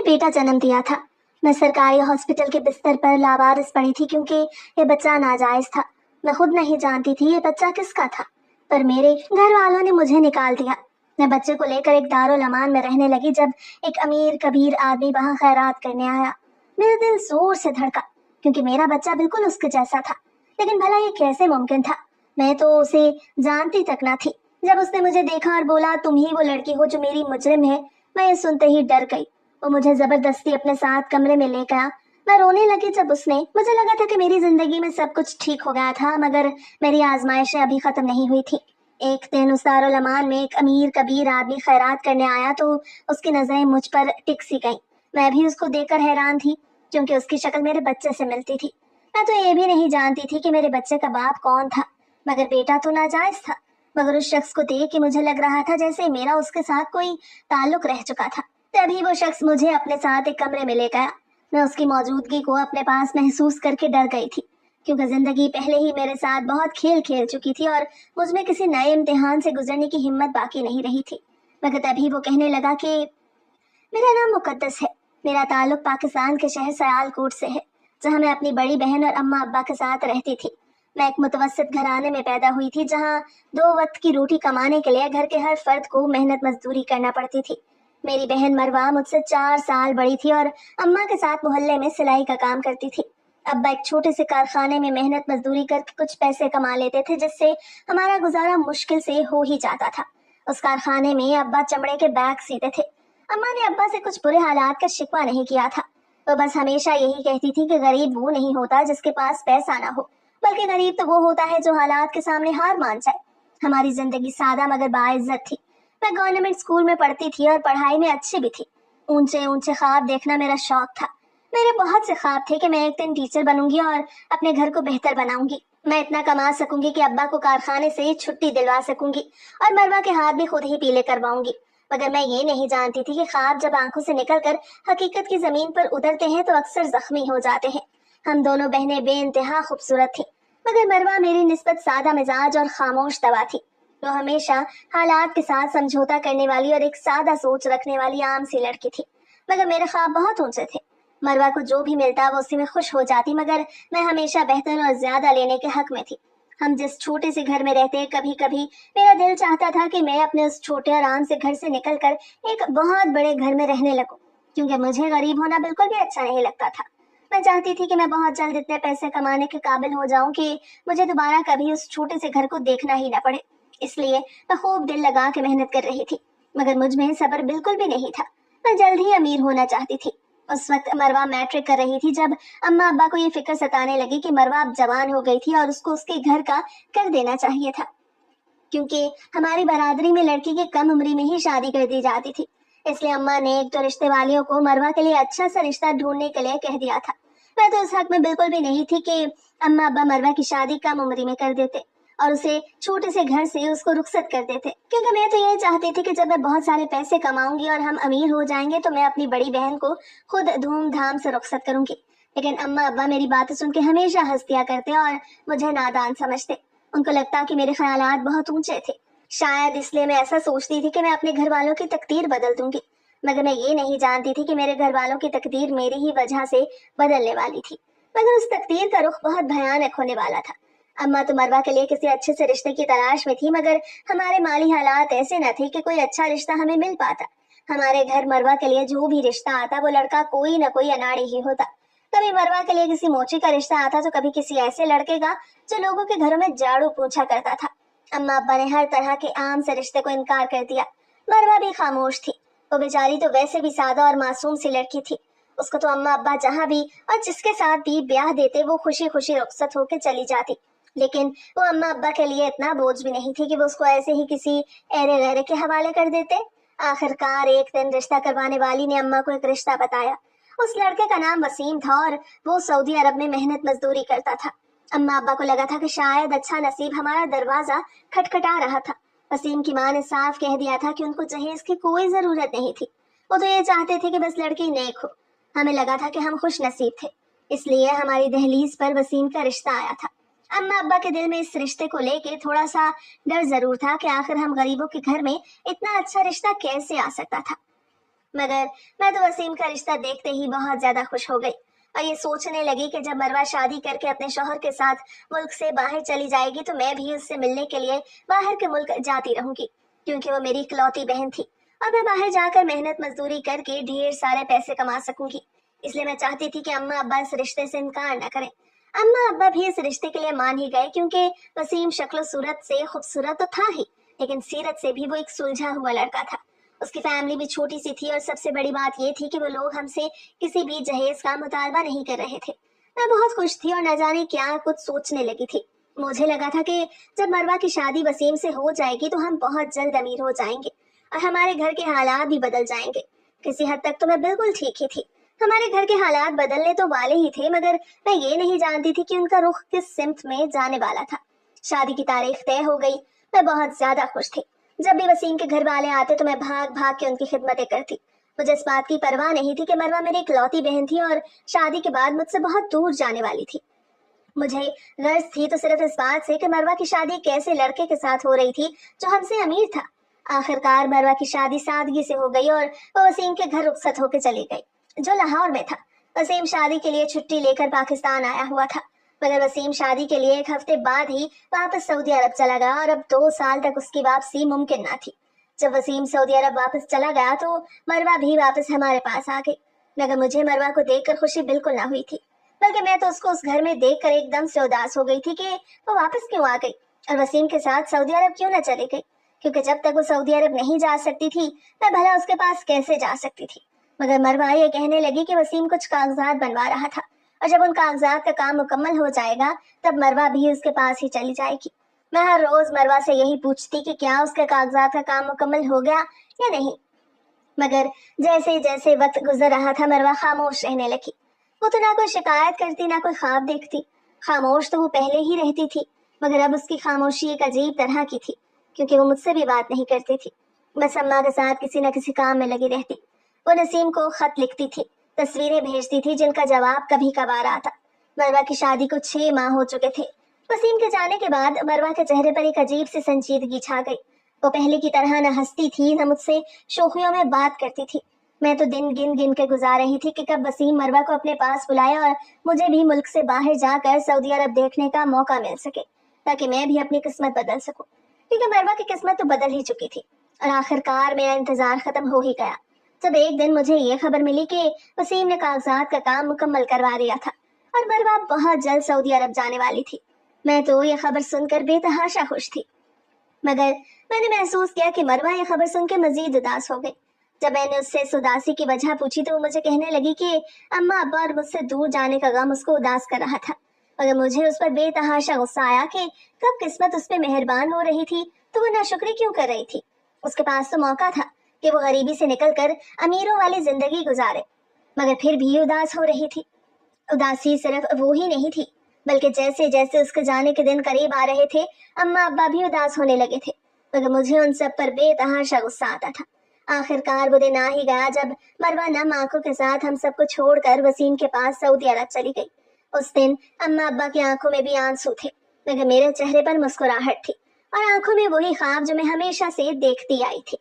बेटा जन्म दिया था। मैं सरकारी हॉस्पिटल के बिस्तर पर लावारिस पड़ी थी क्योंकि ये बच्चा नाजायज था। मैं खुद नहीं जानती थी ये बच्चा किसका था, पर मेरे घर वालों ने मुझे निकाल दिया। मैं बच्चे को लेकर एक दारुल अमान में रहने लगी जब एक अमीर कबीर आदमी वहां खैरात करने आया। मेरा दिल जोर से धड़का क्योंकि मेरा बच्चा बिल्कुल उसके जैसा था। लेकिन भला ये कैसे मुमकिन था? मैं तो उसे जानती तक ना थी। जब उसने मुझे देखा और बोला तुम ही वो लड़की हो जो मेरी मुजरिम है, मैं ये सुनते ही डर गई। वो मुझे जबरदस्ती अपने साथ कमरे में ले गया। मैं रोने लगी जब मुझे लगा था कि मेरी जिंदगी में सब कुछ ठीक हो गया था, मगर मेरी आजमाइशें अभी खत्म नहीं हुई थी। एक दिन उस दारुल अमान में एक अमीर कबीर आदमी खैरात करने आया तो उसकी नजरें मुझ पर टिक सी गईं। मैं भी उसको देखकर हैरान थी क्योंकि उसकी शक्ल मेरे बच्चे से मिलती थी। मैं तो ये भी नहीं जानती थी कि मेरे बच्चे का बाप कौन था, मगर बेटा तो नाजायज था। मगर उस शख्स को देख के मुझे लग रहा था जैसे मेरा उसके साथ कोई ताल्लुक रह चुका था। तभी वो शख्स मुझे अपने साथ एक कमरे में ले गया। मैं उसकी मौजूदगी को अपने पास महसूस करके डर गई थी क्योंकि जिंदगी पहले ही मेरे साथ बहुत खेल खेल चुकी थी और मुझ में किसी नए इम्तिहान से गुजरने की हिम्मत बाकी नहीं रही थी। मगर तभी वो कहने लगा कि मेरा नाम मुकद्दस है। मेरा ताल्लुक पाकिस्तान के शहर सयालकोट से है, जहाँ मैं अपनी बड़ी बहन और अम्मा अब्बा के साथ रहती थी। मैं एक मुतवस्सित घराने में पैदा हुई थी जहाँ 2 वक्त की रोटी कमाने के लिए घर के हर फर्द को मेहनत मजदूरी करना पड़ती थी। मेरी बहन मरवा मुझसे 4 साल बड़ी थी और अम्मा के साथ मोहल्ले में सिलाई का काम करती थी। अब्बा एक छोटे से कारखाने में मेहनत मजदूरी करके कुछ पैसे कमा लेते थे जिससे हमारा गुजारा मुश्किल से हो ही जाता था। उस कारखाने में अब्बा चमड़े के बैग सीते थे। अम्मा ने अब्बा से कुछ बुरे हालात का शिकवा नहीं किया था। वो बस हमेशा यही कहती थी कि गरीब वो नहीं होता जिसके पास पैसा ना हो, बल्कि गरीब तो वो होता है जो हालात के सामने हार मान जाए। हमारी जिंदगी सादा मगर बाइज्जत थी। मैं गवर्नमेंट स्कूल में पढ़ती थी और पढ़ाई में अच्छी भी थी। ऊंचे ऊंचे ख्वाब देखना मेरा शौक था। मेरे बहुत से ख्वाब थे कि मैं एक दिन टीचर बनूंगी और अपने घर को बेहतर बनाऊंगी। मैं इतना कमा सकूंगी कि अब्बा को कारखाने से छुट्टी दिलवा सकूंगी और मरवा के हाथ भी खुद ही पीले करवाऊंगी। मगर मैं ये नहीं जानती थी कि ख्वाब जब आंखों से निकलकर हकीकत की जमीन पर उतरते हैं तो अक्सर जख्मी हो जाते हैं। हम दोनों बहनें बेइंतहा खूबसूरत थी, मगर मरवा मेरी निस्बत सादा मिजाज और खामोश तवा थी। वो हमेशा हालात के साथ समझौता करने वाली और एक सादा सोच रखने वाली आम सी लड़की थी। मगर मेरे ख्वाब बहुत ऊंचे थे। मरवा को जो भी मिलता वो उसी में खुश हो जाती, मगर मैं हमेशा बेहतर और ज्यादा लेने के हक में थी। हम जिस छोटे से घर में रहते, कभी कभी मेरा दिल चाहता था कि मैं अपने उस छोटे आराम से घर से निकलकर एक बहुत बड़े घर में रहने लगूं, क्योंकि मुझे गरीब होना बिल्कुल भी अच्छा नहीं लगता था। मैं चाहती थी कि मैं बहुत जल्द इतने पैसे कमाने के काबिल हो जाऊं कि मुझे दोबारा कभी उस छोटे से घर को देखना ही न पड़े। इसलिए मैं खूब दिल लगा के मेहनत कर रही थी, मगर मुझ में सब्र बिल्कुल भी नहीं था। मैं जल्द ही अमीर होना चाहती थी। उस वक्त मरवा मैट्रिक कर रही थी जब अम्मा अब्बा को ये फिक्र सताने लगी कि मरवा अब जवान हो गई थी और उसको उसके घर का कर देना चाहिए था, क्योंकि हमारी बरादरी में लड़की की कम उम्री में ही शादी कर दी जाती थी। इसलिए अम्मा ने एक तो रिश्ते वालियों को मरवा के लिए अच्छा सा रिश्ता ढूंढने के लिए कह दिया था। मैं तो इस हक में बिल्कुल भी नहीं थी कि अम्मा अब्बा मरवा की शादी कम उम्री में कर देते और उसे छोटे से घर से उसको रुखसत कर देते, क्योंकि मैं तो ये चाहती थी कि जब मैं बहुत सारे पैसे कमाऊंगी और हम अमीर हो जाएंगे तो मैं अपनी बड़ी बहन को खुद धूमधाम से रुखसत करूंगी। लेकिन अम्मा अब्बा मेरी बातें सुन के हमेशा हंस दिया करते और मुझे नादान समझते। उनको लगता कि मेरे ख्यालात बहुत ऊंचे थे। शायद इसलिए मैं ऐसा सोचती थी कि मैं अपने घर वालों की तकदीर बदल दूंगी, मगर मैं ये नहीं जानती थी कि मेरे घर वालों की तकदीर मेरी ही वजह से बदलने वाली थी। मगर उस तकदीर का रुख बहुत भयानक होने वाला था। अम्मा तो मरवा के लिए किसी अच्छे से रिश्ते की तलाश में थी, मगर हमारे माली हालात ऐसे न थे कि कोई अच्छा रिश्ता हमें मिल पाता। हमारे घर मरवा के लिए जो भी रिश्ता आता वो लड़का कोई न कोई अनाड़ी ही होता। कभी मरवा के लिए किसी मोची का रिश्ता आता तो कभी किसी ऐसे लड़के का जो लोगों के घरों में झाड़ू पूछा करता था। अम्मा अब्बा ने हर तरह के आम से रिश्ते को इनकार कर दिया। मरवा भी खामोश थी। वो बेचारी तो वैसे भी सादा और मासूम सी लड़की थी। उसको तो अम्मा अब्बा जहाँ भी और जिसके साथ भी ब्याह देते वो खुशी खुशी रुखसत होकर चली जाती। लेकिन वो अम्मा अब्बा के लिए इतना बोझ भी नहीं थी कि वो उसको ऐसे ही किसी ऐरे गहरे के हवाले कर देते। आखिरकार एक दिन रिश्ता करवाने वाली ने अम्मा को एक रिश्ता बताया। उस लड़के का नाम वसीम था और वो सऊदी अरब में मेहनत मजदूरी करता था। अम्मा अब्बा को लगा था कि शायद अच्छा नसीब हमारा दरवाजा खटखटा रहा था। वसीम की माँ ने साफ कह दिया था कि उनको जहेज की कोई जरूरत नहीं थी। वो तो ये चाहते थे कि बस लड़की नेक हो। हमें लगा था कि हम खुश नसीब थे, इसलिए हमारी दहलीज पर वसीम का रिश्ता आया था। अम्मा अब्बा के दिल में इस रिश्ते को लेके थोड़ा सा डर जरूर था कि आखिर हम गरीबों के घर में इतना अच्छा रिश्ता कैसे आ सकता था। मगर मैं तो वसीम का रिश्ता देखते ही बहुत ज्यादा खुश हो गई और ये सोचने लगी कि जब मरवा शादी करके अपने शौहर के साथ मुल्क से बाहर चली जाएगी तो मैं भी उससे मिलने के लिए बाहर के मुल्क जाती रहूंगी, क्योंकि वो मेरी इकलौती बहन थी और मैं बाहर जाकर मेहनत मजदूरी करके ढेर सारे पैसे कमा सकूंगी। इसलिए मैं चाहती थी कि अम्मा अब्बा इस रिश्ते से इनकार न करें। अम्मा अब्बा भी इस रिश्ते के लिए मान ही गए, क्योंकि वसीम शक्ल सूरत से खूबसूरत तो था ही, लेकिन सीरत से भी वो एक सुलझा हुआ लड़का था। उसकी फैमिली भी छोटी सी थी और सबसे बड़ी बात ये थी कि वो लोग हमसे किसी भी जहेज का मुतालबा नहीं कर रहे थे। मैं बहुत खुश थी और न जाने क्या कुछ सोचने लगी थी। मुझे लगा था कि जब मरवा की शादी वसीम से हो जाएगी तो हम बहुत जल्द अमीर हो जाएंगे और हमारे घर के हालात भी बदल जाएंगे। किसी हद तक तो मैं बिल्कुल ठीक ही थी। हमारे घर के हालात बदलने तो वाले ही थे, मगर मैं ये नहीं जानती थी कि उनका रुख किस सिमत में जाने वाला था। शादी की तारीख तय हो गई। मैं बहुत ज्यादा खुश थी। जब भी वसीम के घर वाले आते तो मैं भाग भाग के उनकी खिदमतें करती। मुझे इस बात की परवाह नहीं थी कि मरवा मेरी इकलौती बहन थी और शादी के बाद मुझसे बहुत दूर जाने वाली थी। मुझे गर्ज थी तो सिर्फ इस बात से कि मरवा की शादी कैसे लड़के के साथ हो रही थी जो हमसे अमीर था। आखिरकार मरवा की शादी सादगी से हो गई और वो वसीम के घर रुखसत होकर चली गई जो लाहौर में था। वसीम शादी के लिए छुट्टी लेकर पाकिस्तान आया हुआ था, मगर वसीम शादी के लिए एक हफ्ते बाद ही वापस सऊदी अरब चला गया और अब 2 साल तक उसकी वापसी मुमकिन ना थी। जब वसीम सऊदी अरब वापस चला गया तो मरवा भी वापस हमारे पास आ गई, मगर मुझे मरवा को देखकर खुशी बिल्कुल ना हुई थी, बल्कि मैं तो उसको उस घर में देखकर एकदम से उदास हो गई थी कि वो वापस क्यों आ गई और वसीम के साथ सऊदी अरब क्यों न चली गई, क्योंकि जब तक वो सऊदी अरब नहीं जा सकती थी मैं भला उसके पास कैसे जा सकती थी। मगर मरवा ये कहने लगी कि वसीम कुछ कागजात बनवा रहा था और जब उन कागजात का काम मुकम्मल हो जाएगा तब मरवा भी उसके पास ही चली जाएगी। मैं हर रोज मरवा से यही पूछती कि क्या उसके कागजात का काम मुकम्मल हो गया या नहीं, मगर जैसे जैसे वक्त गुजर रहा था मरवा खामोश रहने लगी। वो तो ना कोई शिकायत करती ना कोई ख्वाब देखती। खामोश तो वो पहले ही रहती थी, मगर अब उसकी खामोशी एक अजीब तरह की थी, क्योंकि वो मुझसे भी बात नहीं करती थी। बस अम्मा के साथ किसी न किसी काम में लगी रहती। वो नसीम को खत लिखती थी, तस्वीरें भेजती थी जिनका जवाब कभी कभार आता। मरवा की शादी को 6 माह हो चुके थे। वसीम के जाने के बाद मरवा के चेहरे पर एक अजीब सी संजीदगी छा गई। वो पहले की तरह न हंसती थी न मुझसे शोखियों में बात करती थी। मैं तो दिन गिन गिन के गुजार रही थी कि कब वसीम मरवा को अपने पास बुलाए और मुझे भी मुल्क से बाहर जाकर सऊदी अरब देखने का मौका मिल सके, ताकि मैं भी अपनी किस्मत बदल सकूं, क्योंकि मरवा की किस्मत तो बदल ही चुकी थी। और आखिरकार मेरा इंतजार खत्म हो ही गया जब एक दिन मुझे ये खबर मिली कि वसीम ने कागजात का काम मुकम्मल करवा दिया था और मरवा बहुत जल्द सऊदी अरब जाने वाली थी। मैं तो ये खबर सुनकर बेतहाशा खुश थी, मगर मैंने महसूस किया कि मरवा ये खबर सुन के मजीद उदास हो गई। जब मैंने उससे इस उदासी की वजह पूछी तो वो मुझे कहने लगी कि अम्मा अब्बा और मुझसे दूर जाने का गम उसको उदास कर रहा था, मगर मुझे उस पर बेतहाशा गुस्सा आया कि कब किस्मत उस पर मेहरबान हो रही थी तो वो नाशुक्री क्यों कर रही थी। उसके पास तो मौका था कि वो गरीबी से निकलकर अमीरों वाली जिंदगी गुजारे, मगर फिर भी उदास हो रही थी। उदासी सिर्फ वो ही नहीं थी, बल्कि जैसे जैसे उसके जाने के दिन करीब आ रहे थे अम्मा अब्बा भी उदास होने लगे थे, मगर मुझे उन सब पर बेतहाशा गुस्सा आता था। आखिरकार वो दिन आ ही गया जब मरवा नम आंखों के साथ हम सबको छोड़कर वसीम के पास सऊदी अरब चली गई। उस दिन अम्मा अब्बा की आंखों में भी आंसू थे, मगर मेरे चेहरे पर मुस्कुराहट थी और आंखों में वही ख्वाब जो मैं हमेशा से देखती आई थी,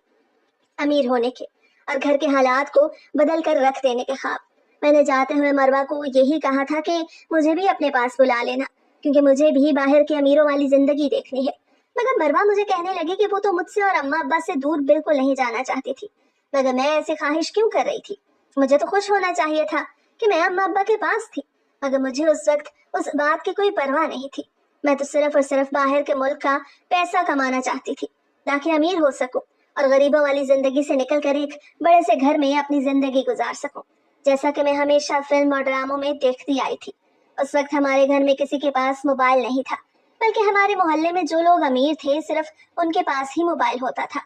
अमीर होने के और घर के हालात को बदल कर रख देने के ख्वाब। मैंने जाते हुए मरवा को यही कहा था कि मुझे भी अपने पास बुला लेना, क्योंकि मुझे भी बाहर के अमीरों वाली जिंदगी देखनी है। मगर मरवा मुझे कहने लगी कि वो तो मुझसे और अम्मा अब्बा से दूर बिल्कुल नहीं जाना चाहती थी, मगर मैं ऐसी ख्वाहिश क्यों कर रही थी। मुझे तो खुश होना चाहिए था कि मैं अम्मा अब्बा के पास थी, मगर मुझे उस वक्त उस बात की कोई परवाह नहीं थी। मैं तो सिर्फ और सिर्फ बाहर के मुल्क का पैसा कमाना चाहती थी ताकि अमीर हो सकूं और गरीबों वाली जिंदगी से निकलकर एक बड़े से घर में अपनी जिंदगी गुजार सकूं, जैसा कि मैं हमेशा फिल्म और ड्रामों में देखती आई थी। उस वक्त हमारे घर में किसी के पास मोबाइल नहीं था, बल्कि हमारे मोहल्ले में जो लोग अमीर थे सिर्फ उनके पास ही मोबाइल होता था।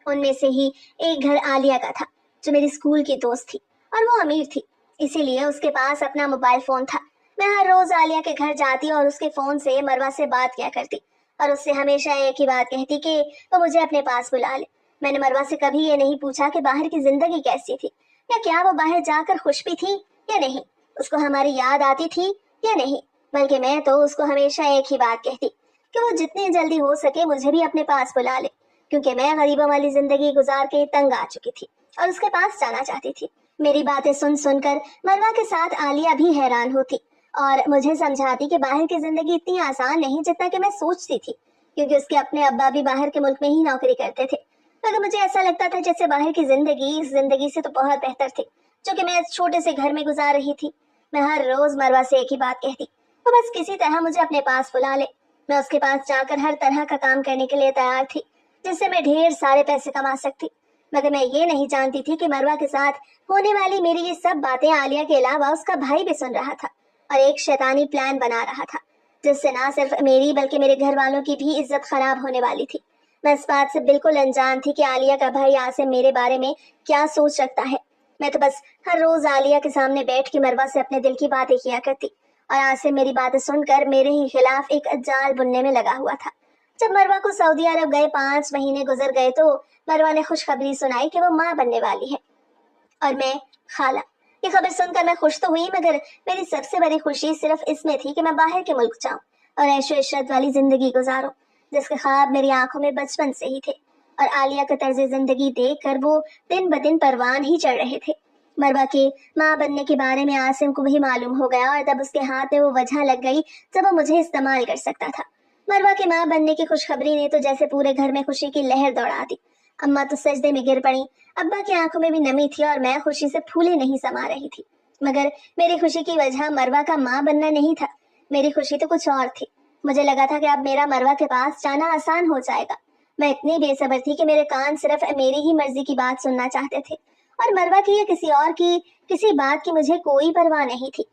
उनमें से ही एक घर आलिया का था जो मेरी स्कूल की दोस्त थी और वो अमीर थी, इसीलिए उसके पास अपना मोबाइल फोन था। मैं हर रोज आलिया के घर जाती और उसके फोन से मरवा से बात किया करती और उससे हमेशा एक ही बात कहती कि वो मुझे अपने पास बुला ले। मैंने मरवा से कभी ये नहीं पूछा कि बाहर की जिंदगी कैसी थी या क्या वो बाहर जाकर खुश भी थी या नहीं, उसको हमारी याद आती थी या नहीं, बल्कि मैं तो उसको हमेशा एक ही बात कहती कि वो जितनी जल्दी हो सके मुझे भी अपने पास बुला ले, क्योंकि मैं गरीबों वाली जिंदगी गुजार के तंग आ चुकी थी और उसके पास जाना चाहती थी। मेरी बातें सुन सुन कर मरवा के साथ आलिया भी हैरान होती और मुझे समझाती कि बाहर की जिंदगी इतनी आसान नहीं जितना कि मैं सोचती थी, क्योंकि उसके अपने अब्बा भी बाहर के मुल्क में ही नौकरी करते थे। मगर मुझे ऐसा लगता था जैसे बाहर की जिंदगी इस जिंदगी से तो बहुत बेहतर थी जो कि मैं इस छोटे से घर में गुजार रही थी। मैं हर रोज मरवा से एक ही बात कहती, वो बस किसी तरह मुझे अपने पास बुला ले। मैं उसके पास जाकर हर तरह का काम करने के लिए तैयार थी जिससे मैं ढेर सारे पैसे कमा सकती। मगर मैं ये नहीं जानती थी कि मरवा के साथ होने वाली मेरी ये सब बातें आलिया के अलावा उसका भाई भी सुन रहा था और एक शैतानी प्लान बना रहा था जिससे ना सिर्फ मेरी बल्कि मेरे घर वालों की भी इज्जत खराब होने वाली थी। मैं इस बात से बिल्कुल अनजान थी कि आलिया का भाई आसिम मेरे बारे में क्या सोच रखता है। मैं तो बस हर रोज आलिया के सामने बैठ के मरवा से अपने दिल की बातें किया करती और आसिम मेरी बातें सुनकर मेरे ही खिलाफ एक जाल बुनने में लगा हुआ था। जब मरवा को सऊदी अरब गए 5 महीने गुजर गए तो मरवा ने खुशखबरी सुनाई कि वो माँ बनने वाली है और मैं खाला। ये खबर सुनकर मैं खुश तो हुई, मगर मेरी सबसे बड़ी खुशी सिर्फ इसमें थी कि मैं बाहर के मुल्क जाऊं और ऐशो इशरत वाली जिंदगी गुजारूं जिसके ख्वाब मेरी आंखों में बचपन से ही थे। और आलिया का तर्ज जिंदगी देख कर वो दिन ब दिन परवान ही चढ़ रहे थे। मरवा के माँ बनने के बारे में आसिम को भी मालूम हो गया और तब उसके हाथ में वो वजह लग गई जब वो मुझे इस्तेमाल कर सकता था। मरवा के माँ बनने की खुशखबरी ने तो जैसे पूरे घर में खुशी की लहर दौड़ा दी। अम्मा तो सजदे में गिर पड़ी, अब्बा की आंखों में भी नमी थी और मैं खुशी से फूले नहीं समा रही थी। मगर मेरी खुशी की वजह मरवा का माँ बनना नहीं था, मेरी खुशी तो कुछ और थी। मुझे लगा था कि अब मेरा मरवा के पास जाना आसान हो जाएगा। मैं इतनी बेसब्र थी कि मेरे कान सिर्फ मेरी ही मर्जी की बात सुनना चाहते थे और मरवा की या किसी और की किसी बात की मुझे कोई परवाह नहीं थी।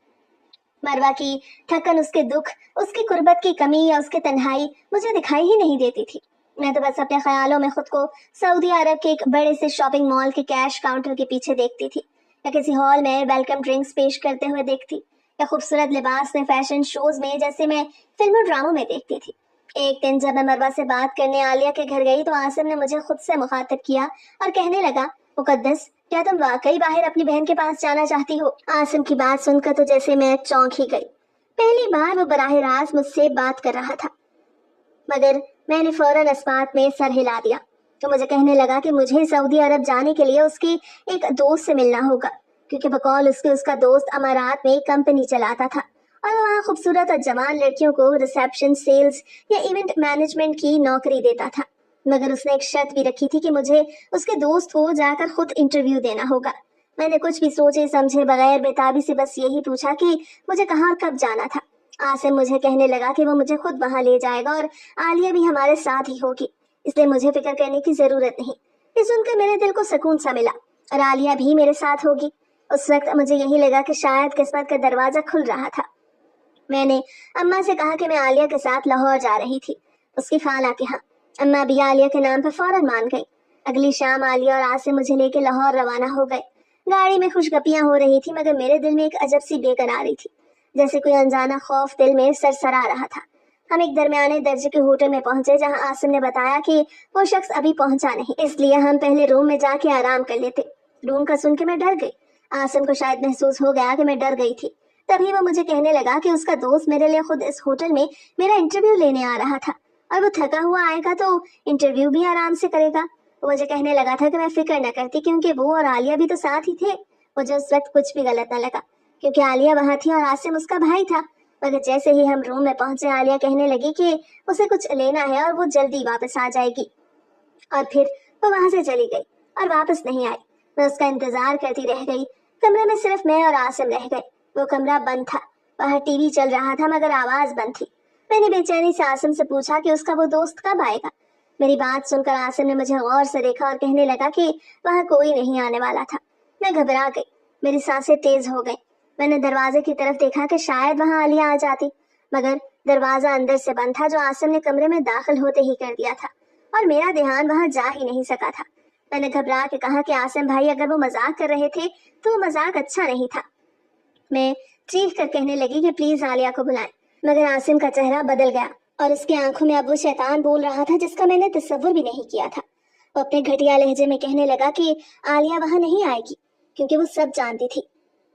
मरवा की थकन, उसके दुख, उसकी कुर्बत की कमी या उसकी तन्हाई मुझे दिखाई ही नहीं देती थी। मैं तो बस अपने ख्यालों में खुद को सऊदी अरब के एक बड़े से शॉपिंग मॉल के कैश काउंटर के पीछे देखती थी, या किसी हॉल में वेलकम ड्रिंक्स पेश करते हुए देखती, या खूबसूरत लिबास में फैशन शोज में जैसे मैं फिल्मों ड्रामों में देखती थी। एक दिन जब मैं मरवा से बात करने आलिया के घर गई तो आसिम ने मुझे खुद से मुखातिब किया और कहने लगा, मुकद्दस, क्या तुम वाकई बाहर अपनी बहन के पास जाना चाहती हो? आसिम की बात सुनकर तो जैसे मैं चौंक ही गई। पहली बार वो बराह रास्त मुझसे बात कर रहा था, मगर मैंने फौरन इस बात में सर हिला दिया। तो मुझे कहने लगा कि मुझे सऊदी अरब जाने के लिए उसके एक दोस्त से मिलना होगा, क्योंकि बकौल उसका दोस्त अमारात में कंपनी चलाता था और वहाँ खूबसूरत और जवान लड़कियों को रिसेप्शन, सेल्स या इवेंट मैनेजमेंट की नौकरी देता था। मगर उसने एक शर्त भी रखी थी कि मुझे उसके दोस्त को जाकर खुद इंटरव्यू देना होगा। मैंने कुछ भी सोचे समझे बगैर बेताबी से बस यही पूछा कि मुझे कहाँ और कब जाना था। आसिम मुझे कहने लगा कि वो मुझे खुद वहां ले जाएगा और आलिया भी हमारे साथ ही होगी, इसलिए मुझे फिक्र करने की जरूरत नहीं। ये सुनकर मेरे दिल को सुकून सा मिला और आलिया भी मेरे साथ होगी। उस वक्त मुझे यही लगा कि शायद किस्मत का दरवाजा खुल रहा था। मैंने अम्मा से कहा कि मैं आलिया के साथ लाहौर जा रही थी, उसकी खाला के यहाँ। अम्मा भी आलिया के नाम पर फौरन मान गई। अगली शाम आलिया और आसिम मुझे लेके लाहौर रवाना हो गए। गाड़ी में खुशगपियां हो रही थी, मगर मेरे दिल में एक अजब सी बेकरारी थी, जैसे कोई अनजाना खौफ दिल में सरसरा रहा था। हम एक दरमियाने दर्जे के होटल में पहुंचे जहां आसिम ने बताया कि वो शख्स अभी पहुंचा नहीं, इसलिए हम पहले रूम में जाके आराम कर लेते। रूम का सुन के मैं डर गई। आसिम को शायद महसूस हो गया कि मैं डर गई थी। तभी वो मुझे कहने लगा कि उसका दोस्त मेरे लिए खुद इस होटल में मेरा इंटरव्यू लेने आ रहा था और वो थका हुआ आएगा तो इंटरव्यू भी आराम से करेगा। वो मुझे कहने लगा था कि मैं फिक्र न करती, क्योंकि वो और आलिया भी तो साथ ही थे। मुझे उस वक्त कुछ भी गलत न लगा, क्योंकि आलिया वहां थी और आसिम उसका भाई था। मगर जैसे ही हम रूम में पहुंचे, आलिया कहने लगी कि उसे कुछ लेना है और वो जल्दी वापस आ जाएगी, और फिर वो वहां से चली गई और वापस नहीं आई। मैं उसका इंतजार करती रह गई। कमरे में सिर्फ मैं और आसिम रह गए। वो कमरा बंद था, बाहर टीवी चल रहा था मगर आवाज बंद थी। मैंने बेचैनी से आसिम से पूछा कि उसका वो दोस्त कब आएगा। मेरी बात सुनकर आसिम ने मुझे गौर से देखा और कहने लगा कि वहां कोई नहीं आने वाला था। मैं घबरा गई, मेरी सांसें तेज हो गई। मैंने दरवाजे की तरफ देखा कि शायद वहां आलिया आ जाती, मगर दरवाजा अंदर से बंद था, जो आसिम ने कमरे में दाखिल होते ही कर दिया था, और मेरा ध्यान वहां जा ही नहीं सका था। मैंने घबरा के कहा कि आसिम भाई, अगर वो मजाक कर रहे थे तो वो मजाक अच्छा नहीं था। मैं चीख कर कहने लगी कि प्लीज आलिया को बुलाएं, मगर आसिम का चेहरा बदल गया और उसकी आंखों में अब वो शैतान बोल रहा था जिसका मैंने तस्वुर भी नहीं किया था। वो अपने घटिया लहजे में कहने लगा कि आलिया वहां नहीं आएगी, क्योंकि वो सब जानती थी।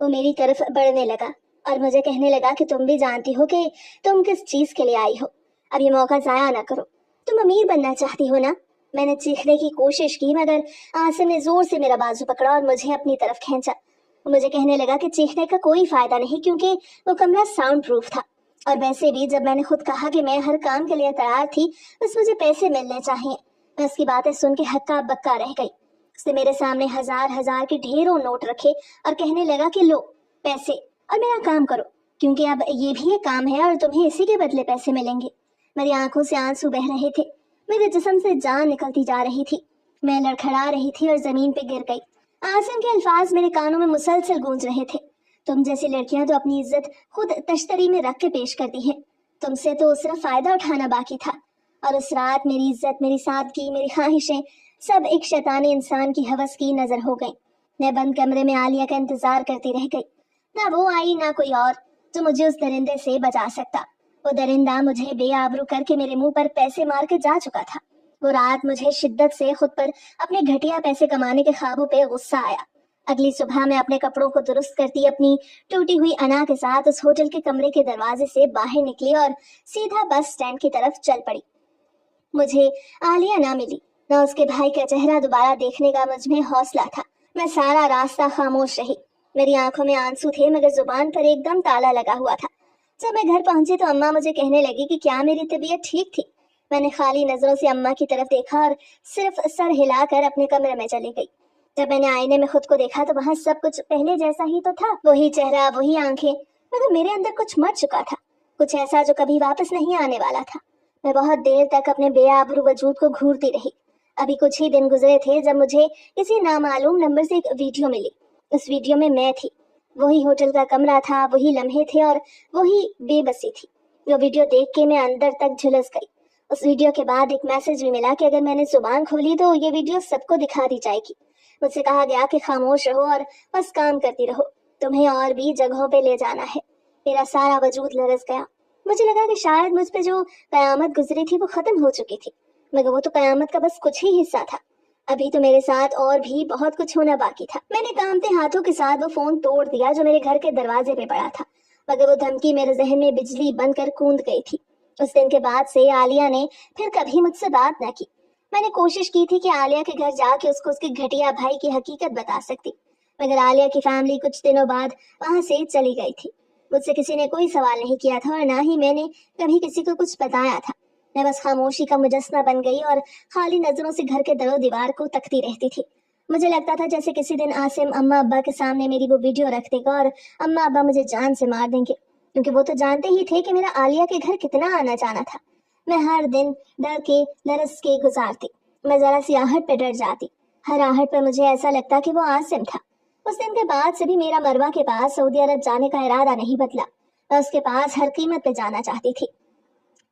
वो मेरी तरफ बढ़ने लगा और मुझे कहने लगा कि तुम भी जानती हो कि तुम किस चीज के लिए आई हो। अब ये मौका जाया ना करो। तुम अमीर बनना चाहती हो ना? मैंने चीखने की कोशिश की मगर आसिम ने जोर से मेरा बाजू पकड़ा और मुझे अपनी तरफ खींचा। मुझे कहने लगा कि चीखने का कोई फायदा नहीं क्योंकि वो कमरा साउंड प्रूफ था, और वैसे भी जब मैंने खुद कहा कि मैं हर काम के लिए तैयार थी, बस मुझे पैसे मिलने चाहिए। मैं उसकी बातें सुन के हक्का बक्का रह गई। उसने मेरे सामने हजार हजार के ढेरों नोट रखे और कहने लगा कि लो पैसे और मेरा काम करो, क्योंकि अब ये भी एक काम है और तुम्हें इसी के बदले पैसे मिलेंगे। मेरी आंखों से आंसू बह रहे थे, मेरे जिस्म से जान निकलती जा रही थी। मैं लड़खड़ा रही थी और जमीन पे गिर गई। आसिम के अल्फाज मेरे कानों में मुसलसल गूंज रहे थे। तुम जैसी लड़कियां तो अपनी इज्जत खुद तश्तरी में रख के पेश करती हैं, तुमसे तो सिर्फ फायदा उठाना बाकी था। और उस रात मेरी इज्जत, मेरी सादगी, मेरी ख्वाहिशें सब एक शैतानी इंसान की हवस की नजर हो गई। मैं बंद कमरे में आलिया का इंतजार करती रह गई। ना वो आई ना कोई और जो मुझे उस दरिंदे से बचा सकता। वो दरिंदा मुझे बेआबरू करके मेरे मुंह पर पैसे मार के जा चुका था। वो रात मुझे शिद्दत से खुद पर अपने घटिया पैसे कमाने के ख्वाबों पे गुस्सा आया। अगली सुबह मैं अपने कपड़ों को दुरुस्त करती अपनी टूटी हुई अना के साथ उस होटल के कमरे के दरवाजे से बाहर निकली और सीधा बस स्टैंड की तरफ चल पड़ी। मुझे आलिया ना मिली, ना उसके भाई का चेहरा दोबारा देखने का मुझ में हौसला था। मैं सारा रास्ता खामोश रही। मेरी आंखों में आंसू थे मगर जुबान पर एकदम ताला लगा हुआ था। जब मैं घर पहुंची तो अम्मा मुझे कहने लगी कि क्या मेरी तबीयत ठीक थी। मैंने खाली नजरों से अम्मा की तरफ देखा और सिर्फ सर हिलाकर अपने कमरे में चली गई। जब मैंने आईने में खुद को देखा तो वहां सब कुछ पहले जैसा ही तो था, वही चेहरा, वही आंखें, मगर मेरे अंदर कुछ मर चुका था, कुछ ऐसा जो कभी वापस नहीं आने वाला था। मैं बहुत देर तक अपने बेआबरू वजूद को घूरती रही। अभी कुछ ही दिन गुजरे थे जब मुझे किसी नामालूम नंबर से एक वीडियो मिली। उस वीडियो में मैं थी, वही होटल का कमरा था, वही लम्हे थे और वही बेबसी थी। वो वीडियो देख के मैं अंदर तक झुलस गई। उस वीडियो के बाद एक मैसेज भी मिला कि अगर मैंने जुबान खोली तो ये वीडियो सबको दिखा दी जाएगी। मुझसे कहा गया कि खामोश रहो और बस काम करती रहो, तुम्हें और भी जगहों पे ले जाना है। मेरा सारा वजूद लरस गया। मुझे लगा कि शायद मुझ पे जो कयामत गुजरी थी वो खत्म हो चुकी थी, मगर वो तो कयामत का बस कुछ ही हिस्सा था। अभी तो मेरे साथ और भी बहुत कुछ होना बाकी था। मैंने कांपते हाथों के साथ वो फोन तोड़ दिया जो मेरे घर के दरवाजे पे पड़ा था, मगर वो धमकी मेरे जहन में बिजली बनकर कूद गई थी। उस दिन के बाद से आलिया ने फिर कभी मुझसे बात न की। मैंने कोशिश की थी कि आलिया के घर जाके उसको उसके घटिया भाई की हकीकत बता सकती, मगर आलिया की फैमिली कुछ दिनों बाद वहां से चली गई थी। मुझसे किसी ने कोई सवाल नहीं किया था और ना ही मैंने कभी किसी को कुछ बताया था। मैं बस खामोशी का मुजस्समा बन गई और खाली नजरों से घर के दरो दीवार को तकती रहती थी। मुझे लगता था जैसे किसी दिन आसिम अम्मा अब्बा के सामने मेरी वो वीडियो रख देगा और अम्मा अब्बा मुझे जान से मार देंगे, क्योंकि वो तो जानते ही थे कि मेरा आलिया के घर कितना आना जाना था। मैं हर दिन डर के लरस के गुजारती। मैं जरा सी आहट पे डर जाती। हर आहट पर मुझे ऐसा लगता कि वो आसिम था। उस दिन के बाद से भी मेरा मरवा के पास सऊदी अरब जाने का इरादा नहीं बदला। मैं उसके पास हर कीमत पे जाना चाहती थी,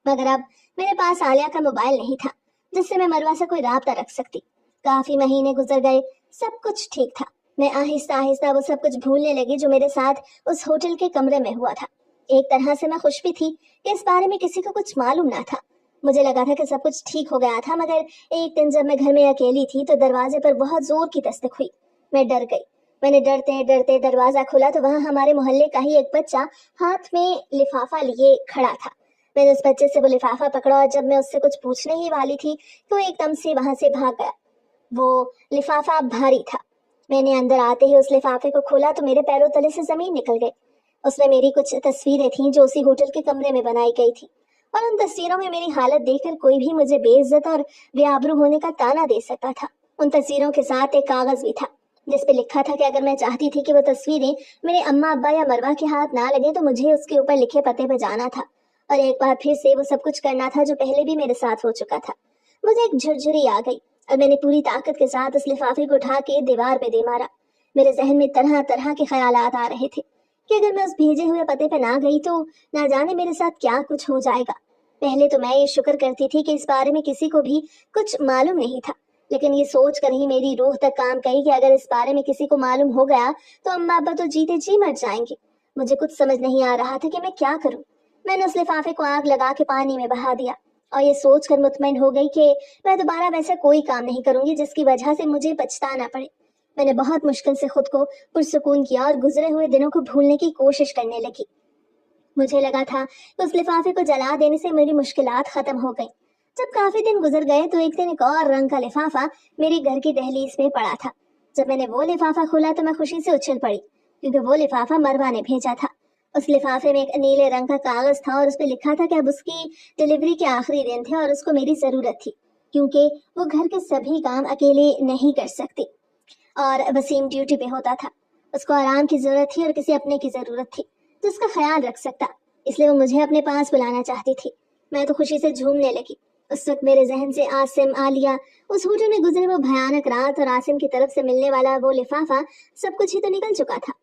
मगर अब मेरे पास आलिया का मोबाइल नहीं था जिससे मैं मरवा से कोई राब्ता रख सकती। काफी महीने गुजर गए, सब कुछ ठीक था। मैं आहिस्ता आहिस्ता वो सब कुछ भूलने लगी जो मेरे साथ उस होटल के कमरे में हुआ था। एक तरह से मैं खुश भी थी कि इस बारे में किसी को कुछ मालूम ना था। मुझे लगा था कि सब कुछ ठीक हो गया था, मगर एक दिन जब मैं घर में अकेली थी तो दरवाजे पर बहुत जोर की दस्तक हुई। मैं डर गई। मैंने डरते डरते दरवाजा खोला तो वहां हमारे मोहल्ले का ही एक बच्चा हाथ में लिफाफा लिए खड़ा था। मैंने उस बच्चे से वो लिफाफा पकड़ा और जब मैं उससे कुछ पूछने ही वाली थी तो एकदम से वहां से भाग गया। वो लिफाफा भारी था। मैंने अंदर आते ही उस लिफाफे को खोला तो मेरे पैरों तले से जमीन निकल गई। उसमें मेरी कुछ तस्वीरें थीं जो उसी होटल के कमरे में बनाई गई थी, और उन तस्वीरों में मेरी हालत देखकर कोई भी मुझे बेइज्जत और बेआबरू होने का ताना दे सकता था। उन तस्वीरों के साथ एक कागज भी था जिस पे लिखा था कि अगर मैं चाहती थी कि वो तस्वीरें मेरे अम्मा अब्बा या मरवा के हाथ ना लगे तो मुझे उसके ऊपर लिखे पते पे जाना था और एक बार फिर से वो सब कुछ करना था जो पहले भी मेरे साथ हो चुका था। मुझे एक झुरझुरी आ गई और मैंने पूरी ताकत के साथ उस लिफाफे को उठा के दीवार पे दे मारा। मेरे जहन में तरह तरह के ख्यालात आ रहे थे कि अगर मैं उस भेजे हुए पते पे ना गई तो ना जाने मेरे साथ क्या कुछ हो जाएगा। पहले तो मैं ये शुक्र करती थी कि इस बारे में किसी को भी कुछ मालूम नहीं था, लेकिन ये सोच कर ही मेरी रूह तक काम गई कि अगर इस बारे में किसी को मालूम हो गया तो अम्मा अब्बा तो जीते जी मर जाएंगे। मुझे कुछ समझ नहीं आ रहा था कि मैं क्या करूं। मैंने उस लिफाफे को आग लगा के पानी में बहा दिया और ये सोचकर मुतमईन हो गई कि मैं दोबारा वैसा कोई काम नहीं करूंगी जिसकी वजह से मुझे पछताना पड़े। मैंने बहुत मुश्किल से खुद को पुरसुकून किया और गुजरे हुए दिनों को भूलने की कोशिश करने लगी। मुझे लगा था कि उस लिफाफे को जला देने से मेरी मुश्किलात खत्म हो गई, जब काफी दिन गुजर गए तो एक दिन एक और रंग का लिफाफा मेरे घर की दहलीज पे पड़ा था। जब मैंने वो लिफाफा खोला तो मैं खुशी से उछल पड़ी, क्योंकि वो लिफाफा मरवा ने भेजा था। उस लिफाफे में एक नीले रंग का कागज था और उस पे लिखा था कि अब उसकी डिलीवरी के आखिरी दिन थे और उसको मेरी जरूरत थी, क्योंकि वो घर के सभी काम अकेले नहीं कर सकती और वसीम ड्यूटी पे होता था। उसको आराम की जरूरत थी और किसी अपने की जरूरत थी तो उसका ख्याल रख सकता, इसलिए वो मुझे अपने पास बुलाना चाहती थी। मैं तो खुशी से झूमने लगी। उस वक्त मेरे जहन से आसिम, आलिया, उस होटल में गुजरे वो भयानक रात और आसिम की तरफ से मिलने वाला वो लिफाफा, सब कुछ ही तो निकल चुका था।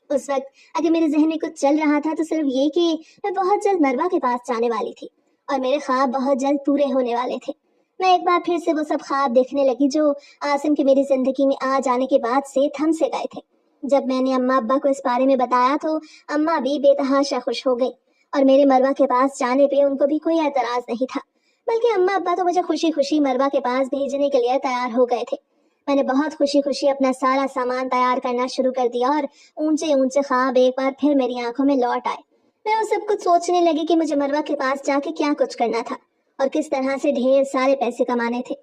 उस वक्त अगर मेरे जहन में कुछ चल रहा था तो सिर्फ ये कि मैं बहुत जल्द मरवा के पास जाने वाली थी और मेरे ख्वाब बहुत जल्द पूरे होने वाले थे। मैं एक बार फिर से वो सब ख्वाब देखने लगी जो आसिम के मेरी जिंदगी में आ जाने के बाद से थम से गए थे। जब मैंने अम्मा अब्बा को इस बारे में बताया तो अम्मा भी बेतहाशा खुश हो गई और मेरे मरवा के पास जाने पे उनको भी कोई एतराज नहीं था, बल्कि अम्मा अब्बा तो मुझे खुशी खुशी मरवा के पास भेजने के लिए तैयार हो गए थे। मैंने बहुत खुशी खुशी अपना सारा सामान तैयार करना शुरू कर दिया और ऊंचे ऊंचे ख्वाब एक बार फिर मेरी आंखों में लौट आए। मैं वो सब कुछ सोचने लगी कि मुझे मरवा के पास जाके क्या कुछ करना था और किस तरह से ढेर सारे पैसे कमाने थे।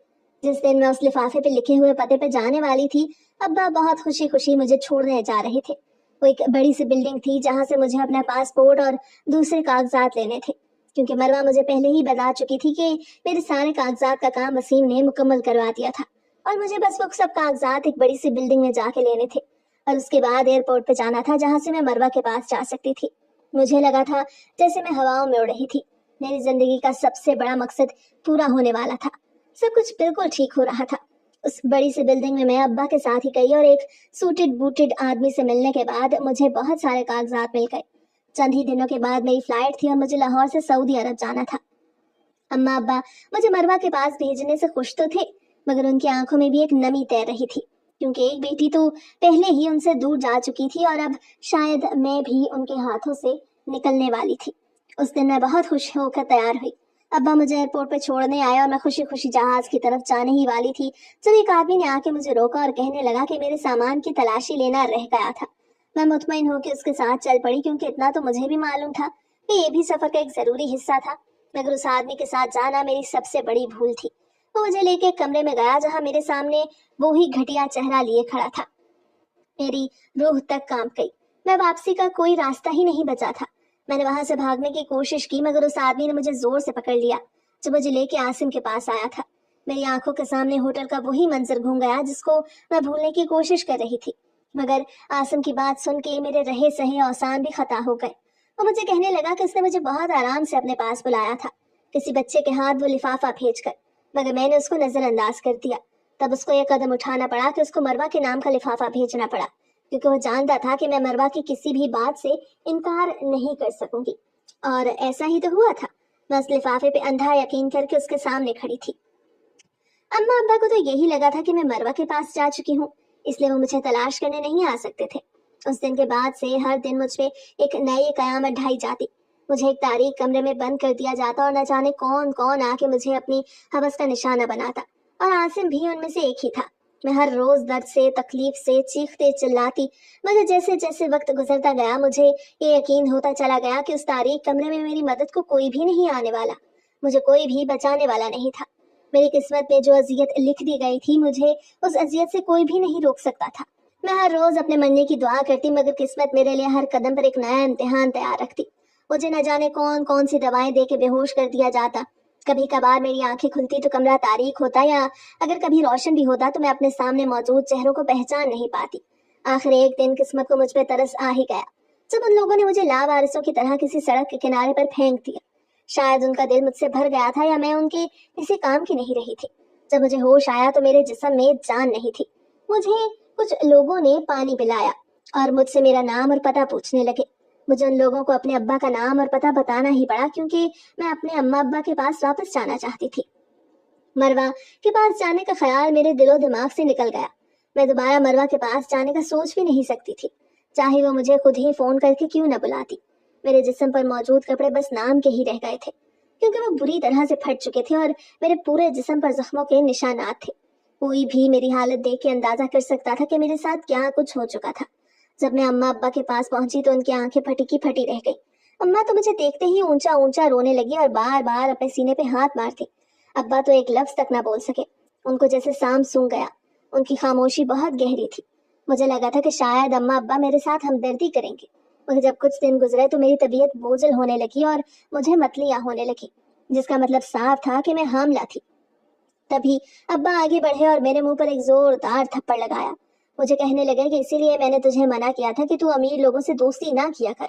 जिस दिन मैं उस लिफाफे पे लिखे हुए पते पे जाने वाली थी, अब्बा बहुत खुशी खुशी मुझे छोड़ने जा रहे थे। वो एक बड़ी सी बिल्डिंग थी जहाँ से मुझे अपना पासपोर्ट और दूसरे कागजात लेने थे, क्योंकि मरवा मुझे पहले ही बता चुकी थी कि मेरे सारे कागजात का काम वसीम ने मुकम्मल करवा दिया था और मुझे बस वो सब कागजात एक बड़ी सी बिल्डिंग में जाके लेने थे और उसके बाद एयरपोर्ट पे जाना था जहाँ से मैं मरवा के पास जा सकती थी। मुझे लगा था जैसे मैं हवाओं में उड़ रही थी। मेरी जिंदगी का सबसे बड़ा मकसद पूरा होने वाला था। सब कुछ बिल्कुल ठीक हो रहा था। उस बड़ी सी बिल्डिंग में मैं अब्बा के साथ ही गई और एक सूटेड बूटेड आदमी से मिलने के बाद मुझे बहुत सारे कागजात मिल गए। चंद ही दिनों के बाद मेरी फ्लाइट थी और मुझे लाहौर से सऊदी अरब जाना था। अम्मा अब्बा मुझे मरवा के पास भेजने से खुश तो थे, मगर उनकी आंखों में भी एक नमी तैर रही थी, क्योंकि एक बेटी तो पहले ही उनसे दूर जा चुकी थी और अब शायद मैं भी उनके हाथों से निकलने वाली थी। उस दिन मैं बहुत खुश होकर तैयार हुई। अब्बा मुझे एयरपोर्ट पे छोड़ने आया और मैं खुशी खुशी जहाज की तरफ जाने ही वाली थी जब एक आदमी ने आके मुझे रोका और कहने लगा कि मेरे सामान की तलाशी लेना रह गया था। मैं मुतमईन होकर उसके साथ चल पड़ी, क्योंकि इतना तो मुझे भी मालूम था कि ये भी सफर का एक जरूरी हिस्सा था, मगर उस आदमी के साथ जाना मेरी सबसे बड़ी भूल थी। वो मुझे लेके एक कमरे में गया जहाँ मेरे सामने वो ही घटिया चेहरा लिए खड़ा था। मेरी रूह तक कांप गई। मैं वापसी का कोई रास्ता ही नहीं बचा था। मैंने वहां से भागने की कोशिश की, मगर उस आदमी ने मुझे जोर से पकड़ लिया जो मुझे लेके आसिम के पास आया था। मेरी आंखों के सामने होटल का वही मंजर घूम गया जिसको मैं भूलने की कोशिश कर रही थी, मगर आसिम की बात सुन के मेरे रहे सहे औसान भी खता हो गए। वो मुझे कहने लगा कि उसने मुझे बहुत आराम से अपने पास बुलाया था, किसी बच्चे के हाथ वो लिफाफा भेजकर, मगर मैंने उसको नजरअंदाज कर दिया। तब उसको यह कदम उठाना पड़ा कि उसको मरवा के नाम का लिफाफा भेजना पड़ा, क्योंकि वो जानता था कि मैं मरवा की किसी भी बात से इनकार नहीं कर सकूंगी। और ऐसा ही तो हुआ था। मैं उस लिफाफे पे अंधा यकीन करके उसके सामने खड़ी थी। अम्मा अब्बा को तो यही लगा था कि मैं मरवा के पास जा चुकी हूँ, इसलिए वो मुझे तलाश करने नहीं आ सकते थे। उस दिन के बाद से हर दिन मुझ पे एक नई कयामत ढाई जाती। मुझे एक तारीख कमरे में बंद कर दिया जाता और न जाने कौन कौन आके मुझे अपनी हवस का निशाना बनाता, और आसिम भी उनमें से एक ही था। मैं हर रोज दर्द से, तकलीफ से चीखते चिल्लाती, मगर जैसे जैसे वक्त गुजरता गया मुझे ये यकीन होता चला गया कि उस तारीख कमरे में मेरी मदद को कोई भी नहीं आने वाला, मुझे कोई भी बचाने वाला नहीं था। मेरी किस्मत में जो अजियत लिख दी गई थी, मुझे उस अजियत से कोई भी नहीं रोक सकता था। मैं हर रोज अपने मरने की दुआ करती, मगर किस्मत मेरे लिए हर कदम पर एक नया इम्तिहान तैयार रखती। मुझे न जाने कौन कौन सी दवाएं दे के बेहोश कर दिया जाता। कभी कभार मेरी आंखें खुलती तो कमरा तारीक होता, या अगर कभी रोशन भी होता तो मैं अपने सामने मौजूद चेहरों को पहचान नहीं पाती। आखिर एक दिन किस्मत को मुझ पर तरस आ ही गया जब उन लोगों ने मुझे लावारिसों की तरह किसी सड़क के किनारे पर फेंक दिया। शायद उनका दिल मुझसे भर गया था, या मैं उनके किसी काम की नहीं रही थी। जब मुझे होश आया तो मेरे जिस्म में जान नहीं थी। मुझे कुछ लोगों ने पानी पिलाया और मुझसे मेरा नाम और पता पूछने लगे। मुझे उन लोगों को अपने अब्बा का नाम और पता बताना ही पड़ा, क्योंकि मैं अपने अम्मा अब्बा के पास वापस जाना चाहती थी। मरवा के पास जाने का ख्याल मेरे दिलो दिमाग से निकल गया। मैं दोबारा मरवा के पास जाने का सोच भी नहीं सकती थी, चाहे वो मुझे खुद ही फोन करके क्यों न बुलाती। मेरे जिस्म पर मौजूद कपड़े बस नाम के ही रह गए थे, क्योंकि वो बुरी तरह से फट चुके थे और मेरे पूरे जिस्म पर जख्मों के निशानात थे। कोई भी मेरी हालत देख के अंदाजा कर सकता था कि मेरे साथ क्या कुछ हो चुका था। जब मैं अम्मा अब्बा के पास पहुंची तो उनकी आंखें फटी की फटी रह गई। अम्मा तो मुझे देखते ही ऊंचा ऊंचा रोने लगी और बार बार अपने सीने पे हाथ मारती, ابا تو ایک لفظ تک نہ بول سکے، ان کو جیسے سام سونگ گیا۔ ان کی خاموشی بہت گہری تھی۔ مجھے لگا تھا کہ شاید اماں ابا میرے ساتھ ہمدردی کریں گے، مگر جب کچھ دن گزرے تو میری طبیعت بوجھل ہونے لگی اور مجھے متلیاں ہونے لگی، جس کا مطلب صاف تھا کہ میں حاملہ تھی۔ تبھی ابا آگے بڑھے اور میرے منہ پر ایک زوردار تھپڑ لگایا۔ مجھے کہنے لگے کہ اسی لیے میں نے تجھے منع کیا تھا کہ تو امیر لوگوں سے دوستی نہ کیا کر۔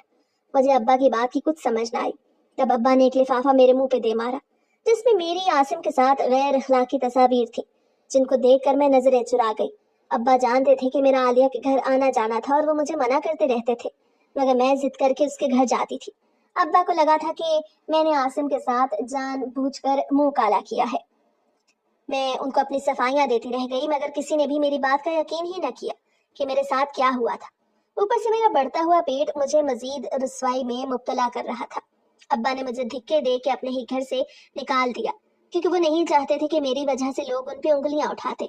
مجھے ابا کی بات کی کچھ سمجھ نہ آئی۔ تب ابا نے ایک لفافہ میرے منہ پہ دے مارا، جس میں میری عاصم کے ساتھ غیر اخلاقی تصاویر تھی، جن کو دیکھ کر میں نظریں چرا گئی۔ ابا جانتے تھے کہ میرا عالیہ کے گھر آنا جانا تھا اور وہ مجھے منع کرتے رہتے تھے، مگر میں ضد کر کے اس کے گھر جاتی تھی۔ ابا کو لگا تھا کہ میں نے عاصم کے ساتھ جان بوجھ کر منہ کالا کیا ہے۔ میں ان کو اپنی صفائیاں دیتی رہ گئی، مگر کسی نے بھی میری بات کا یقین ہی نہ کیا کہ میرے ساتھ کیا ہوا تھا۔ اوپر سے میرا بڑھتا ہوا پیٹ مجھے مزید رسوائی میں مبتلا کر رہا تھا۔ ابا نے مجھے دھکے دے کے اپنے ہی گھر سے نکال دیا، کیونکہ وہ نہیں چاہتے تھے کہ میری وجہ سے لوگ ان پہ انگلیاں اٹھاتے۔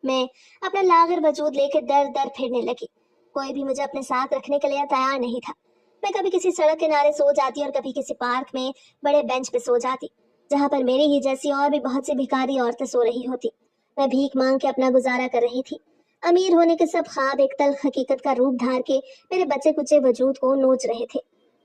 میں اپنا لاغر وجود لے کے در در پھرنے لگی۔ کوئی بھی مجھے اپنے ساتھ رکھنے کے لیے تیار نہیں تھا۔ میں کبھی کسی سڑک کنارے سو جاتی اور کبھی کسی پارک میں بڑے بینچ پہ سو جاتی، جہاں پر میری ہی جیسی اور بھی بہت سی بھکاری عورتیں سو رہی ہوتی۔ میں بھیک مانگ کے اپنا گزارا کر رہی تھی۔ امیر ہونے کے سب خواب ایک تلخ حقیقت کا روپ دھار کے میرے بچے کچے وجود کو نوچ رہے تھے۔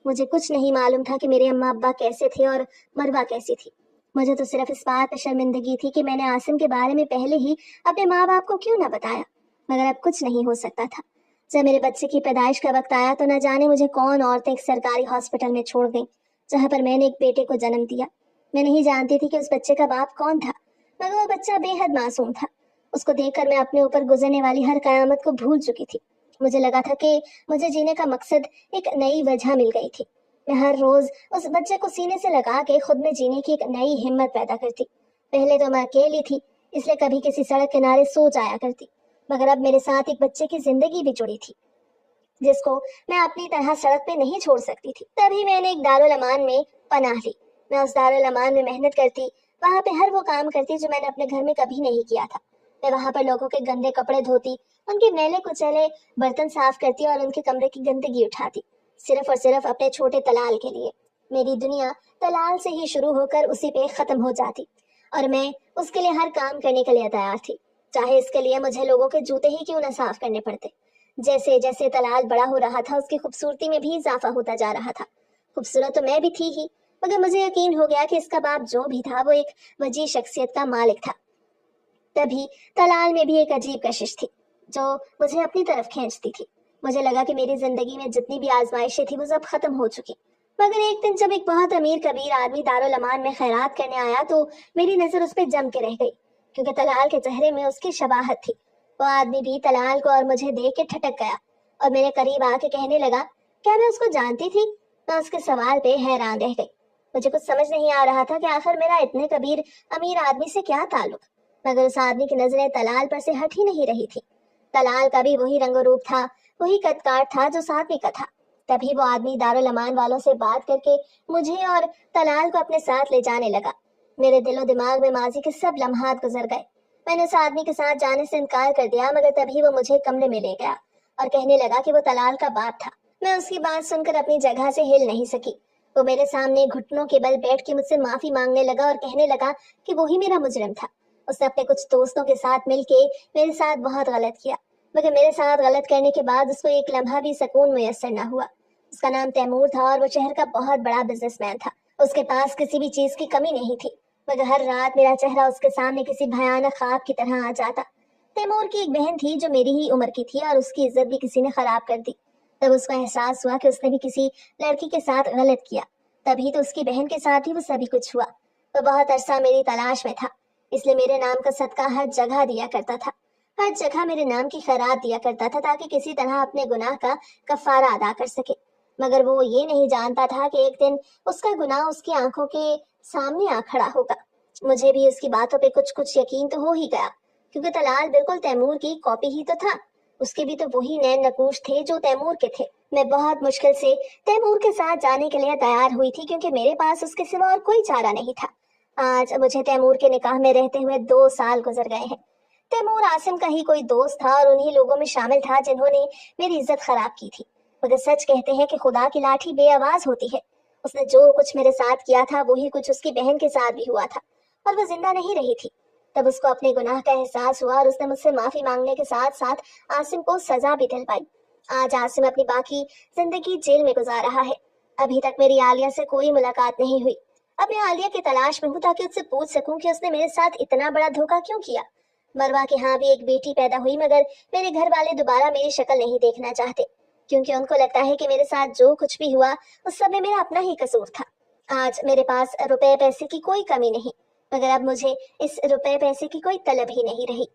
مجھے کچھ نہیں معلوم تھا کہ میرے اماں ابا کیسے تھے اور مروہ کیسی تھی۔ مجھے تو صرف اس بات پہ شرمندگی تھی کہ میں نے عاصم کے بارے میں پہلے ہی اپنے ماں باپ کو کیوں نہ بتایا، مگر اب کچھ نہیں ہو سکتا تھا۔ جب میرے بچے کی پیدائش کا وقت آیا تو نہ جانے مجھے کون عورتیں ایک سرکاری ہاسپٹل میں چھوڑ گئیں، جہاں پر میں نے ایک بیٹے کو جنم دیا۔ میں نہیں جانتی تھی کہ اس بچے کا باپ کون تھا، مگر وہ بچہ بے حد معصوم تھا۔ اس کو دیکھ کر میں اپنے اوپر گزرنے والی ہر قیامت کو بھول چکی تھی۔ مجھے لگا تھا کہ مجھے جینے کا مقصد ایک نئی وجہ مل گئی تھی۔ میں ہر روز اس بچے کو سینے سے لگا کے خود میں جینے کی ایک نئی ہمت پیدا کرتی۔ پہلے تو میں اکیلی تھی، اس لیے کبھی کسی سڑک کنارے سو جایا کرتی، مگر اب میرے ساتھ ایک بچے کی زندگی بھی جڑی تھی، جس کو میں اپنی طرح سڑک پہ نہیں چھوڑ سکتی تھی۔ تبھی میں نے ایک دارالامان میں پناہ لی۔ میں اس دارالامان میں محنت کرتی، وہاں پہ ہر وہ کام کرتی جو میں نے اپنے گھر میں کبھی نہیں کیا تھا۔ میں وہاں پر لوگوں کے گندے کپڑے دھوتی، ان کے میلے کچیلے برتن صاف کرتی اور ان کے کمرے کی گندگی اٹھاتی، صرف اور صرف اپنے چھوٹے طلال کے لیے۔ میری دنیا طلال سے ہی شروع ہو کر اسی پہ ختم ہو جاتی، اور میں اس کے لیے ہر کام کرنے کے لیے تیار تھی، چاہے اس کے لیے مجھے لوگوں کے جوتے ہی کیوں نہ صاف کرنے پڑتے۔ جیسے جیسے طلال بڑا ہو رہا تھا، اس کی خوبصورتی میں بھی اضافہ ہوتا جا رہا تھا۔ خوبصورت تو میں بھی تھی ہی، مگر مجھے یقین ہو گیا کہ اس کا باپ جو بھی تھا وہ ایک وجیح شخصیت کا مالک تھا۔ تبھی طلال میں بھی ایک عجیب کشش تھی جو مجھے اپنی طرف کھینچتی تھی۔ مجھے لگا کہ میری زندگی میں جتنی بھی آزمائشیں تھیں وہ سب ختم ہو چکی، مگر ایک دن جب ایک بہت امیر کبیر آدمی دارالامان میں خیرات کرنے آیا تو میری نظر اس پہ جم کے رہ گئی، کیونکہ طلال کے چہرے میں اس کی شباہت تھی۔ وہ آدمی بھی طلال کو اور مجھے دیکھ کے ٹھٹک گیا اور میرے قریب آ کے کہنے لگا، کیا میں اس کو جانتی تھی؟ میں اس کے سوال پہ حیران رہ گئی۔ مجھے کچھ سمجھ نہیں آ رہا تھا کہ آخر میرا اتنے کبیر امیر آدمی سے کیا تعلق، مگر اس آدمی کی نظریں طلال پر سے ہٹ ہی نہیں رہی تھی۔ طلال کا بھی وہی رنگ و روپ تھا، وہی قد کاٹ تھا جو ساتویں کا تھا۔ تبھی وہ آدمی دارالامان والوں سے بات کر کے مجھے اور طلال کو اپنے ساتھ لے جانے لگا۔ میرے دل و دماغ میں ماضی کے سب لمحات گزر گئے۔ میں نے اس آدمی کے ساتھ جانے سے انکار کر دیا، مگر تبھی وہ مجھے کمرے میں لے گیا اور کہنے لگا کہ وہ طلال کا باپ تھا۔ میں اس کی بات سن کر اپنی جگہ سے ہل نہیں سکی۔ وہ میرے سامنے گھٹنوں کے بل بیٹھ کے مجھ سے معافی مانگنے لگا اور کہنے لگا کہ وہی میرا مجرم تھا۔ اس نے اپنے کچھ دوستوں کے ساتھ مل کے میرے ساتھ بہت غلط کیا، مگر میرے ساتھ غلط کرنے کے بعد اس کو ایک لمحہ بھی سکون میسر نہ ہوا۔ اس کا نام تیمور تھا اور وہ شہر کا بہت بڑا بزنس مین تھا۔ اس کے پاس کسی بھی چیز کی کمی نہیں تھی، مگر ہر رات میرا چہرہ اس کے سامنے کسی بھیانک خواب کی طرح آ جاتا۔ تیمور کی ایک بہن تھی جو میری ہی عمر کی تھی اور اس کی عزت بھی کسی نے خراب کر دی۔ تب اس کو احساس ہوا کہ اس نے بھی کسی لڑکی کے ساتھ غلط کیا، تبھی تو اس کی بہن کے ساتھ ہی وہ سبھی کچھ ہوا۔ وہ بہت عرصہ میری تلاش میں تھا، اس لیے میرے نام کا صدقہ ہر جگہ دیا کرتا تھا، ہر جگہ میرے نام کی خیرات دیا کرتا تھا تاکہ کسی طرح اپنے گناہ کا کفارہ ادا کر سکے۔ مگر وہ یہ نہیں جانتا تھا کہ ایک دن اس کا گناہ اس کی آنکھوں کے سامنے آ کھڑا ہوگا۔ مجھے بھی اس کی باتوں پہ کچھ یقین تو ہو ہی گیا، کیونکہ طلال بالکل تیمور کی کاپی ہی تو تھا۔ اس کے بھی تو وہی نین نقوش تھے جو تیمور کے تھے۔ میں بہت مشکل سے تیمور کے ساتھ جانے کے لیے تیار ہوئی تھی، کیونکہ میرے پاس اس کے سوا اور کوئی چارہ نہیں تھا۔ آج مجھے تیمور کے نکاح میں رہتے ہوئے 2 سال گزر گئے ہیں۔ تیمور عاصم کا ہی کوئی دوست تھا اور انہی لوگوں میں شامل تھا جنہوں نے میری عزت خراب کی تھی، مگر سچ کہتے ہیں کہ خدا کی لاٹھی بے آواز ہوتی ہے۔ اس نے جو کچھ میرے ساتھ کیا تھا وہی کچھ اس کی بہن کے ساتھ بھی ہوا تھا۔ और वो जिंदा नहीं रही थी। तब उसको अपने गुनाह का एहसास हुआ और उसने मुझसे माफी मांगने के साथ साथ आसिम को सजा भी दिलवाई। आज आसिम अपनी बाकी जिंदगी जेल में गुजार रहा है। अभी तक मेरी आलिया से कोई मुलाकात नहीं हुई। अब मैं आलिया की तलाश में हूँ ताकि उससे पूछ सकूं कि उसने मेरे साथ इतना बड़ा धोखा क्यों किया। मरवा के यहाँ भी एक बेटी पैदा हुई, मगर मेरे घर वाले दोबारा मेरी शक्ल नहीं देखना चाहते, क्योंकि उनको लगता है कि मेरे साथ जो कुछ भी हुआ उस सब में मेरा अपना ही कसूर था। आज मेरे पास रुपए पैसे की कोई कमी नहीं, मगर अब मुझे इस रुपए पैसे की कोई तलब ही नहीं रही।